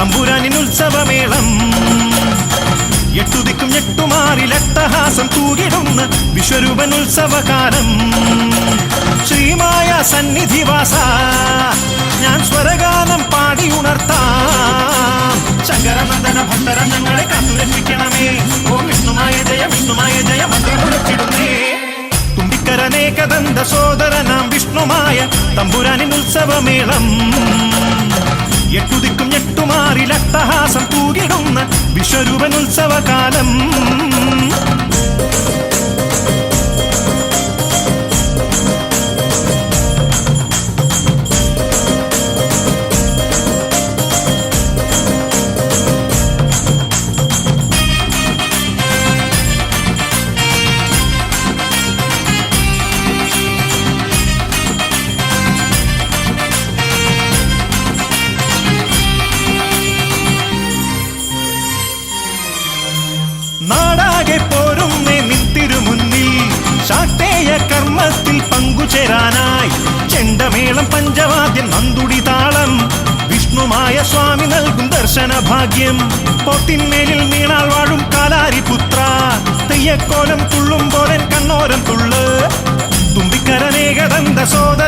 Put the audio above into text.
തമ്പുരാനിനുത്സവമേളം എട്ടുദിക്കും ഞെട്ടുമാറിലട്ടഹാസം തൂകിടുന്ന വിശ്വരൂപനുത്സവകാലം ശ്രീമായ സന്നിധിവാസ ഞാൻ സ്വരഗാനം പാടി ഉണർത്താം ശങ്കരനന്ദന ഭക്തര ഞങ്ങളെ കാത്തുരക്ഷിക്കണമേ ഓം വിഷ്ണുമായ ജയ വിഷ്ണുമായ ജയ മന്ത്രമുരച്ചിടുന്നേ തുമ്പിക്കരനേകദന്ത സോദരനാം വിഷ്ണുമായ തമ്പുരാനിനുത്സവമേളം എട്ടുദിക്കും ഞെട്ടുമാറിലട്ടഹാസം തൂകിടുന്ന വിശ്വരൂപനുത്സവകാലം നാടാകെ പോരുന്നേ നിന്തിരുമുന്നിൽ ശാക്തേയ കർമ്മത്തിൽ പങ്കുചേരാനായി ചെണ്ടമേളം പഞ്ചവാദ്യം നന്തുടി താളം വിഷ്ണുമായ സ്വാമി നൽകും ദർശന ഭാഗ്യം പോത്തിന്മേലിൽ നീണാൾ വാഴും കാലാരിപുത്ര തെയ്യക്കോലം തുള്ളും പോരൻ കണ്ണോരം തുള്ള് തുമ്പിക്കരനേകദന്ത സോദര